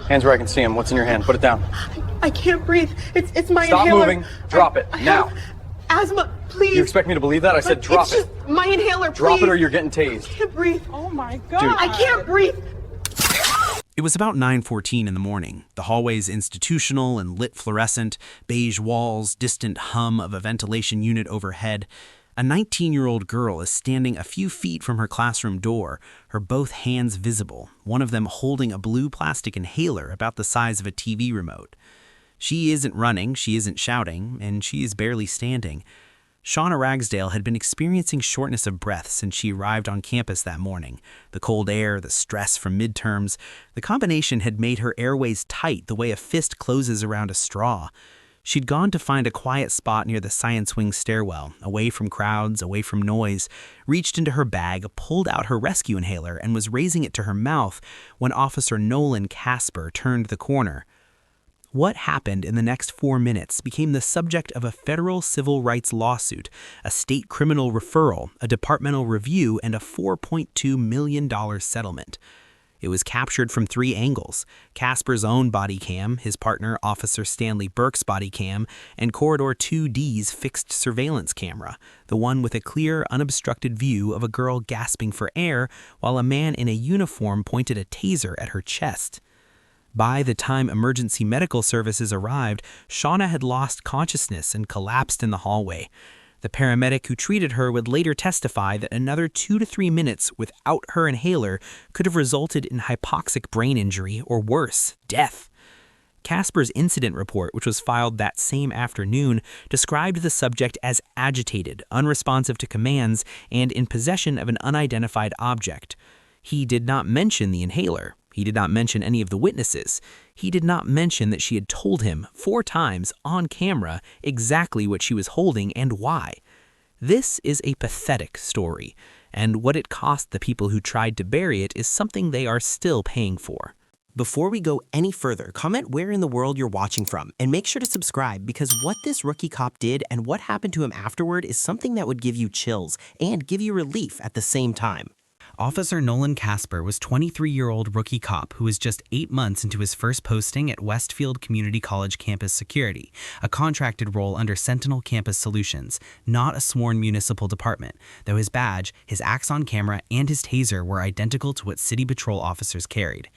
Hands where I can see them. What's in your hand? Put it down. I can't breathe. It's my Stop inhaler. moving. Drop it. I Now. have asthma, please. You expect me to believe that? I said drop it's it. Just my inhaler, please. Drop it or you're getting tased. I can't breathe. Oh my God. Dude. I can't breathe. It was about 9:14 in the morning. The hallways institutional and lit fluorescent, beige walls, distant hum of a ventilation unit overhead. A 19-year-old girl is standing a few feet from her classroom door, her both hands visible, one of them holding a blue plastic inhaler about the size of a TV remote. She isn't running, she isn't shouting, and she is barely standing. Shawna Ragsdale had been experiencing shortness of breath since she arrived on campus that morning. The cold air, the stress from midterms, the combination had made her airways tight the way a fist closes around a straw. She'd gone to find a quiet spot near the science wing stairwell, away from crowds, away from noise, reached into her bag, pulled out her rescue inhaler, and was raising it to her mouth when Officer Nolan Casper turned the corner. What happened in the next 4 minutes became the subject of a federal civil rights lawsuit, a state criminal referral, a departmental review, and a $4.2 million settlement. It was captured from 3 angles: Casper's own body cam, his partner Officer Stanley Burke's body cam, and Corridor 2D's fixed surveillance camera, the one with a clear, unobstructed view of a girl gasping for air while a man in a uniform pointed a taser at her chest. By the time emergency medical services arrived, Shawna had lost consciousness and collapsed in the hallway. The paramedic who treated her would later testify that another 2 to 3 minutes without her inhaler could have resulted in hypoxic brain injury or worse, death. Casper's incident report, which was filed that same afternoon, described the subject as agitated, unresponsive to commands, and in possession of an unidentified object. He did not mention the inhaler. He did not mention any of the witnesses. He did not mention that she had told him 4 times on camera exactly what she was holding and why. This is a pathetic story, and what it cost the people who tried to bury it is something they are still paying for. Before we go any further, comment where in the world you're watching from, and make sure to subscribe because what this rookie cop did and what happened to him afterward is something that would give you chills and give you relief at the same time. Officer Nolan Casper was 23-year-old rookie cop who was just 8 months into his first posting at Westfield Community College Campus Security, a contracted role under Sentinel Campus Solutions, not a sworn municipal department, though his badge, his axe on camera, and his taser were identical to what city patrol officers carried.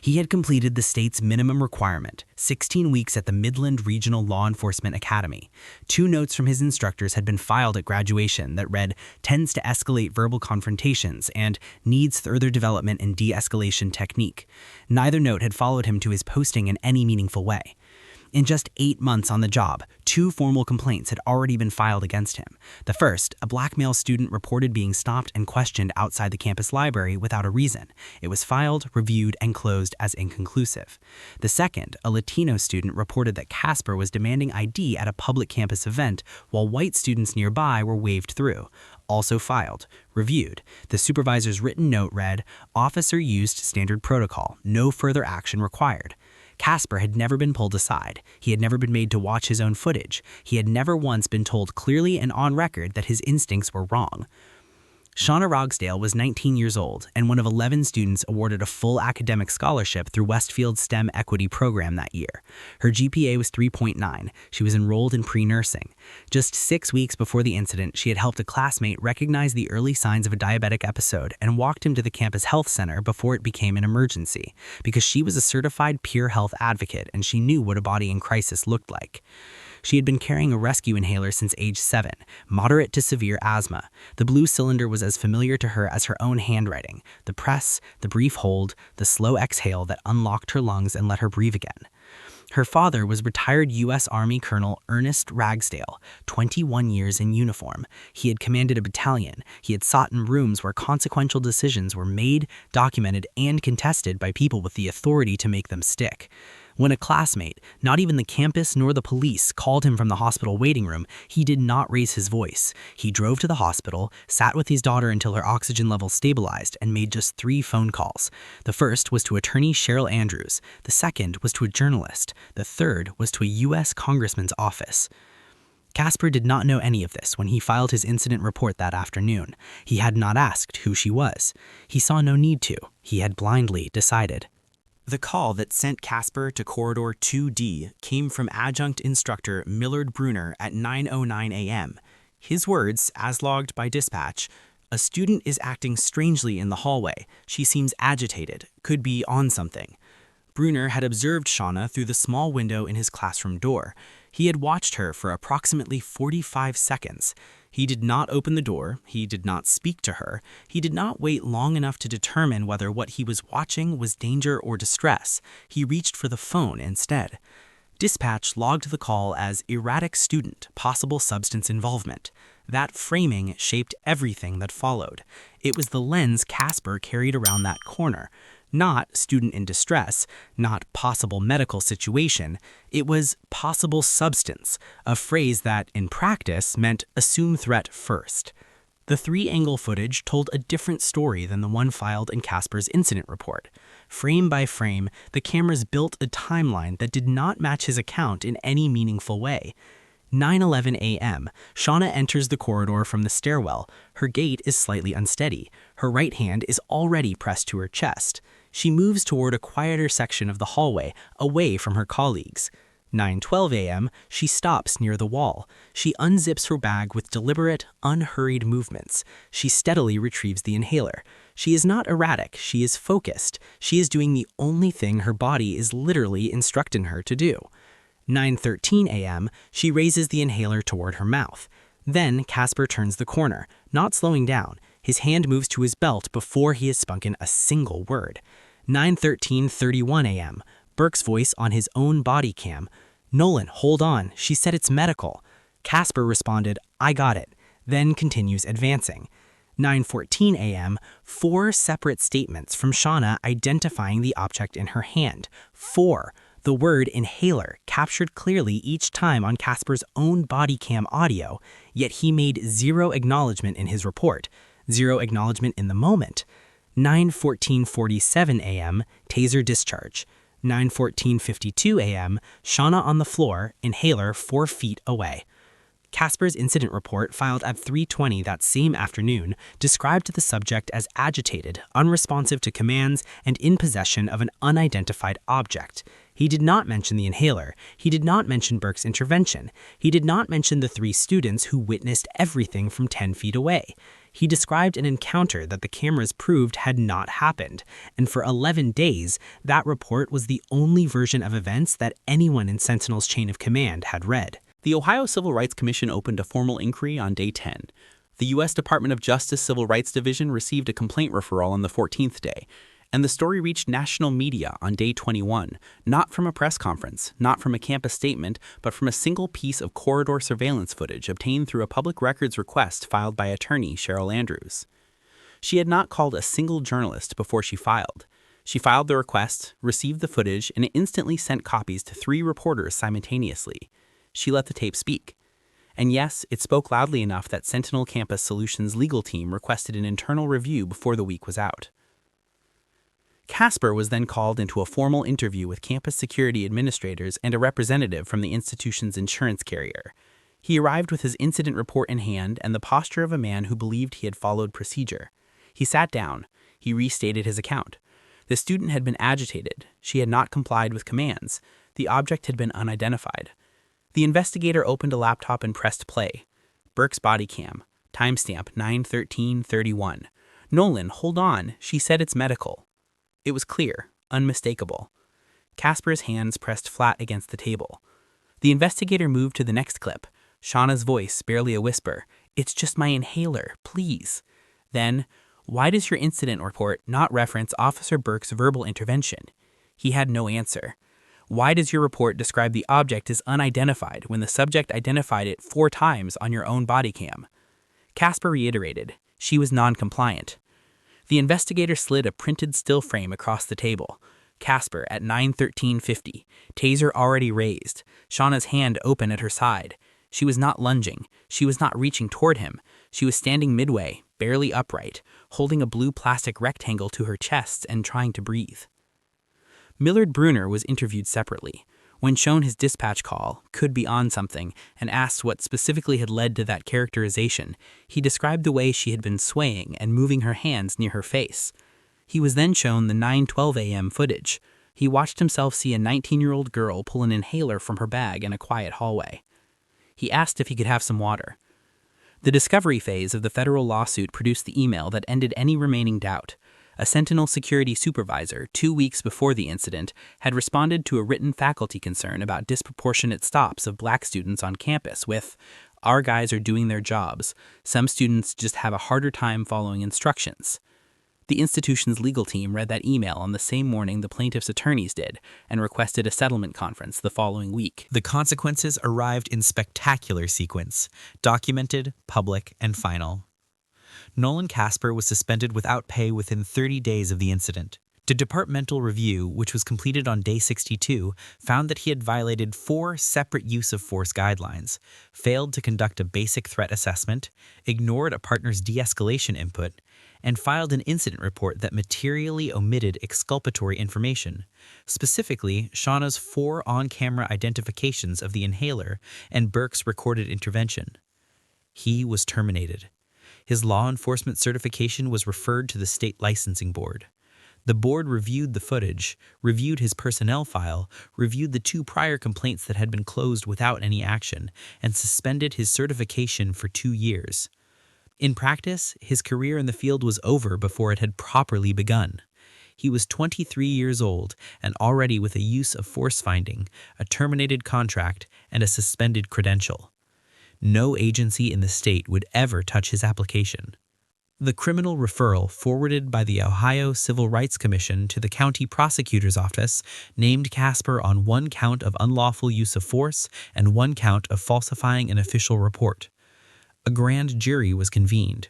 He had completed the state's minimum requirement, 16 weeks at the Midland Regional Law Enforcement Academy. 2 notes from his instructors had been filed at graduation that read, "tends to escalate verbal confrontations," and "needs further development in de-escalation technique." Neither note had followed him to his posting in any meaningful way. In just 8 months on the job, 2 formal complaints had already been filed against him. The first, a black male student reported being stopped and questioned outside the campus library without a reason. It was filed, reviewed, and closed as inconclusive. The second, a Latino student reported that Casper was demanding ID at a public campus event while white students nearby were waved through. Also filed, reviewed. The supervisor's written note read, "Officer used standard protocol, no further action required." Casper had never been pulled aside. He had never been made to watch his own footage. He had never once been told clearly and on record that his instincts were wrong. Shawna Ragsdale was 19 years old and one of 11 students awarded a full academic scholarship through Westfield's STEM Equity program that year. Her GPA was 3.9. She was enrolled in pre-nursing. Just 6 weeks before the incident, she had helped a classmate recognize the early signs of a diabetic episode and walked him to the campus health center before it became an emergency, because she was a certified peer health advocate and she knew what a body in crisis looked like. She had been carrying a rescue inhaler since age 7, moderate to severe asthma. The blue cylinder was as familiar to her as her own handwriting, the press, the brief hold, the slow exhale that unlocked her lungs and let her breathe again. Her father was retired U.S. Army Colonel Ernest Ragsdale, 21 years in uniform. He had commanded a battalion. He had sought in rooms where consequential decisions were made, documented, and contested by people with the authority to make them stick. When a classmate, not even the campus nor the police, called him from the hospital waiting room, he did not raise his voice. He drove to the hospital, sat with his daughter until her oxygen levels stabilized, and made just 3 phone calls. The first was to attorney Cheryl Andrews. The second was to a journalist. The third was to a U.S. congressman's office. Casper did not know any of this when he filed his incident report that afternoon. He had not asked who she was. He saw no need to. He had blindly decided. The call that sent Casper to Corridor 2D came from adjunct instructor Millard Bruner at 9:09 a.m. His words, as logged by dispatch: "A student is acting strangely in the hallway. She seems agitated, could be on something." Bruner had observed Shawna through the small window in his classroom door. He had watched her for approximately 45 seconds. He did not open the door, he did not speak to her, he did not wait long enough to determine whether what he was watching was danger or distress. He reached for the phone instead. Dispatch logged the call as erratic student, possible substance involvement. That framing shaped everything that followed. It was the lens Casper carried around that corner. Not student in distress, not possible medical situation. It was possible substance, a phrase that, in practice, meant assume threat first. The three-angle footage told a different story than the one filed in Casper's incident report. Frame by frame, the cameras built a timeline that did not match his account in any meaningful way. 9:11 a.m., Shawna enters the corridor from the stairwell. Her gait is slightly unsteady. Her right hand is already pressed to her chest. She moves toward a quieter section of the hallway, away from her colleagues. 9:12 a.m., she stops near the wall. She unzips her bag with deliberate, unhurried movements. She steadily retrieves the inhaler. She is not erratic, she is focused. She is doing the only thing her body is literally instructing her to do. 9:13 a.m., she raises the inhaler toward her mouth. Then Casper turns the corner, not slowing down. His hand moves to his belt before he has spoken a single word. 9:31 a.m., Burke's voice on his own body cam. "Nolan, hold on, she said it's medical." Casper responded, "I got it," then continues advancing. 9:14 a.m., 4 separate statements from Shawna identifying the object in her hand. 4. The word inhaler captured clearly each time on Casper's own body cam audio, yet he made zero acknowledgement in his report, zero acknowledgement in the moment. 9:14:47 a.m., taser discharge. 9:14:52 a.m., Shawna on the floor, inhaler 4 feet away. Casper's incident report, filed at 3:20 that same afternoon, described the subject as agitated, unresponsive to commands, and in possession of an unidentified object. He did not mention the inhaler. He did not mention Burke's intervention. He did not mention the 3 students who witnessed everything from 10 feet away. He described an encounter that the cameras proved had not happened, and for 11 days, that report was the only version of events that anyone in Sentinel's chain of command had read. The Ohio Civil Rights Commission opened a formal inquiry on day 10. The U.S. Department of Justice Civil Rights Division received a complaint referral on the 14th day, and the story reached national media on day 21, not from a press conference, not from a campus statement, but from a single piece of corridor surveillance footage obtained through a public records request filed by attorney Cheryl Andrews. She had not called a single journalist before she filed. She filed the request, received the footage, and instantly sent copies to 3 reporters simultaneously. She let the tape speak. And yes, it spoke loudly enough that Sentinel Campus Solutions' legal team requested an internal review before the week was out. Casper was then called into a formal interview with campus security administrators and a representative from the institution's insurance carrier. He arrived with his incident report in hand and the posture of a man who believed he had followed procedure. He sat down. He restated his account. The student had been agitated. She had not complied with commands. The object had been unidentified. The investigator opened a laptop and pressed play. Burke's body cam. Timestamp 9:13:31. "Nolan, hold on. She said it's medical." It was clear, unmistakable. Casper's hands pressed flat against the table. The investigator moved to the next clip. Shawna's voice, barely a whisper. "It's just my inhaler, please." Then, "Why does your incident report not reference Officer Burke's verbal intervention?" He had no answer. "Why does your report describe the object as unidentified when the subject identified it 4 times on your own body cam?" Casper reiterated. She was non-compliant. The investigator slid a printed still frame across the table. Casper at 9:13:50, taser already raised, Shawna's hand open at her side. She was not lunging. She was not reaching toward him. She was standing midway, barely upright, holding a blue plastic rectangle to her chest and trying to breathe. Millard Bruner was interviewed separately. When shown his dispatch call, could be on something, and asked what specifically had led to that characterization, he described the way she had been swaying and moving her hands near her face. He was then shown the 9:12 a.m. footage. He watched himself see a 19-year-old girl pull an inhaler from her bag in a quiet hallway. He asked if he could have some water. The discovery phase of the federal lawsuit produced the email that ended any remaining doubt. A Sentinel security supervisor, 2 weeks before the incident, had responded to a written faculty concern about disproportionate stops of black students on campus with, "Our guys are doing their jobs. Some students just have a harder time following instructions." The institution's legal team read that email on the same morning the plaintiff's attorneys did and requested a settlement conference the following week. The consequences arrived in spectacular sequence, documented, public, and final. Nolan Casper was suspended without pay within 30 days of the incident. The departmental review, which was completed on day 62, found that he had violated 4 separate use of force guidelines, failed to conduct a basic threat assessment, ignored a partner's de-escalation input, and filed an incident report that materially omitted exculpatory information, specifically Shawna's 4 on-camera identifications of the inhaler and Burke's recorded intervention. He was terminated. His law enforcement certification was referred to the state licensing board. The board reviewed the footage, reviewed his personnel file, reviewed the 2 prior complaints that had been closed without any action, and suspended his certification for 2 years. In practice, his career in the field was over before it had properly begun. He was 23 years old and already with a use of force finding, a terminated contract, and a suspended credential. No agency in the state would ever touch his application. The criminal referral forwarded by the Ohio Civil Rights Commission to the county prosecutor's office named Casper on 1 count of unlawful use of force and 1 count of falsifying an official report. A grand jury was convened.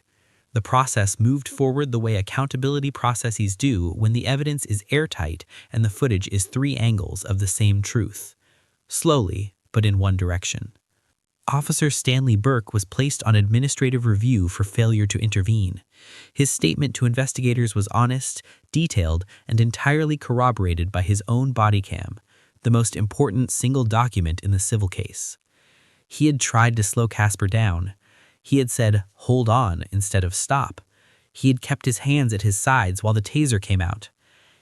The process moved forward the way accountability processes do when the evidence is airtight and the footage is 3 angles of the same truth. Slowly, but in one direction. Officer Stanley Burke was placed on administrative review for failure to intervene. His statement to investigators was honest, detailed, and entirely corroborated by his own body cam, the most important single document in the civil case. He had tried to slow Casper down. He had said, "Hold on," instead of "stop." He had kept his hands at his sides while the taser came out.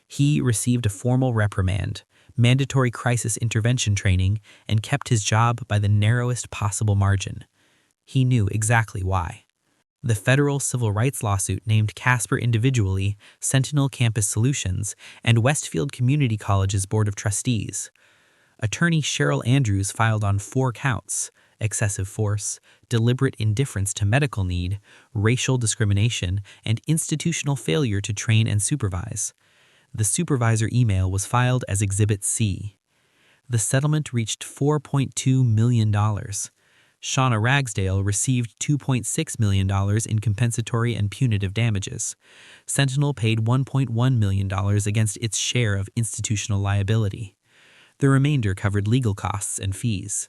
He received a formal reprimand, mandatory crisis intervention training, and kept his job by the narrowest possible margin. He knew exactly why. The federal civil rights lawsuit named Casper individually, Sentinel Campus Solutions, and Westfield Community College's Board of Trustees. Attorney Cheryl Andrews filed on 4 counts: excessive force, deliberate indifference to medical need, racial discrimination, and institutional failure to train and supervise. The supervisor email was filed as Exhibit C. The settlement reached $4.2 million. Shawna Ragsdale received $2.6 million in compensatory and punitive damages. Sentinel paid $1.1 million against its share of institutional liability. The remainder covered legal costs and fees.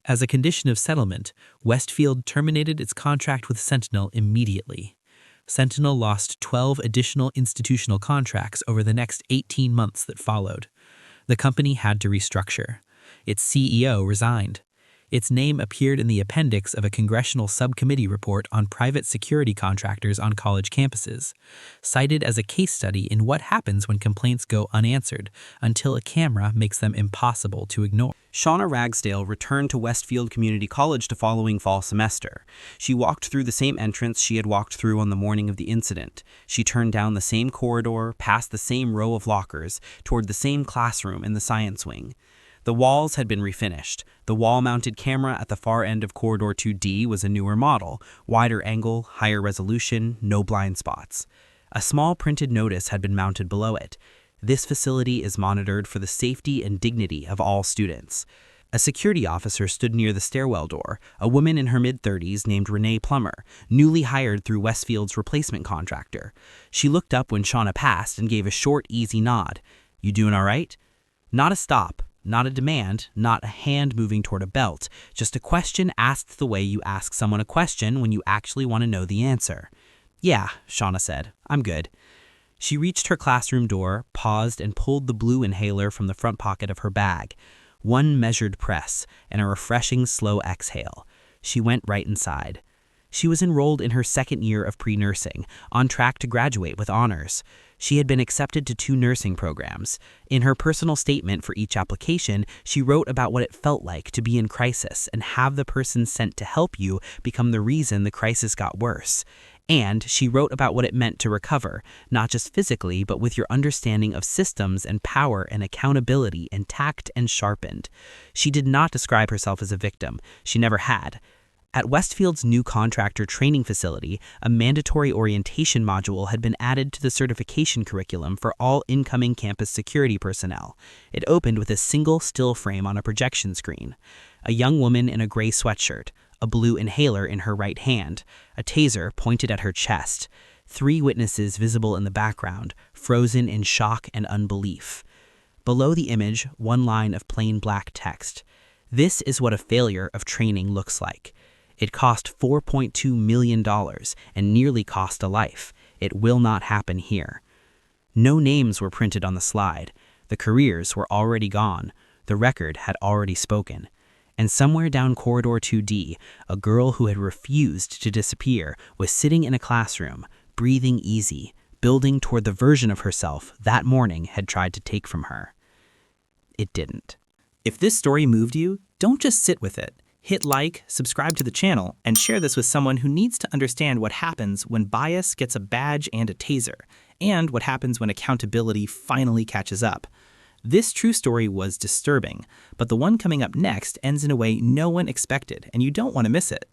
As a condition of settlement, Westfield terminated its contract with Sentinel immediately. Sentinel lost 12 additional institutional contracts over the next 18 months that followed. The company had to restructure. Its CEO resigned. Its name appeared in the appendix of a congressional subcommittee report on private security contractors on college campuses, cited as a case study in what happens when complaints go unanswered until a camera makes them impossible to ignore. Shawna Ragsdale returned to Westfield Community College the following fall semester. She walked through the same entrance she had walked through on the morning of the incident. She turned down the same corridor, past the same row of lockers, toward the same classroom in the science wing. The walls had been refinished. The wall-mounted camera at the far end of Corridor 2D was a newer model, wider angle, higher resolution, no blind spots. A small printed notice had been mounted below it. This facility is monitored for the safety and dignity of all students. A security officer stood near the stairwell door, a woman in her mid-30s named Renee Plummer, newly hired through Westfield's replacement contractor. She looked up when Shawna passed and gave a short, easy nod. "You doing all right?" Not a stop. Not a demand, not a hand moving toward a belt, just a question asked the way you ask someone a question when you actually want to know the answer. "Yeah," Shawna said, "I'm good." She reached her classroom door, paused, and pulled the blue inhaler from the front pocket of her bag. One measured press, and a refreshing slow exhale. She went right inside. She was enrolled in her 2nd year of pre-nursing, on track to graduate with honors. She had been accepted to 2 nursing programs. In her personal statement for each application, she wrote about what it felt like to be in crisis and have the person sent to help you become the reason the crisis got worse. And she wrote about what it meant to recover, not just physically, but with your understanding of systems and power and accountability intact and sharpened. She did not describe herself as a victim. She never had. At Westfield's new contractor training facility, a mandatory orientation module had been added to the certification curriculum for all incoming campus security personnel. It opened with a single still frame on a projection screen. A young woman in a gray sweatshirt, a blue inhaler in her right hand, a taser pointed at her chest. 3 witnesses visible in the background, frozen in shock and unbelief. Below the image, 1 line of plain black text. This is what a failure of training looks like. It cost $4.2 million and nearly cost a life. It will not happen here. No names were printed on the slide. The careers were already gone. The record had already spoken. And somewhere down corridor 2D, a girl who had refused to disappear was sitting in a classroom, breathing easy, building toward the version of herself that morning had tried to take from her. It didn't. If this story moved you, don't just sit with it. Hit like, subscribe to the channel, and share this with someone who needs to understand what happens when bias gets a badge and a taser, and what happens when accountability finally catches up. This true story was disturbing, but the one coming up next ends in a way no one expected, and you don't want to miss it.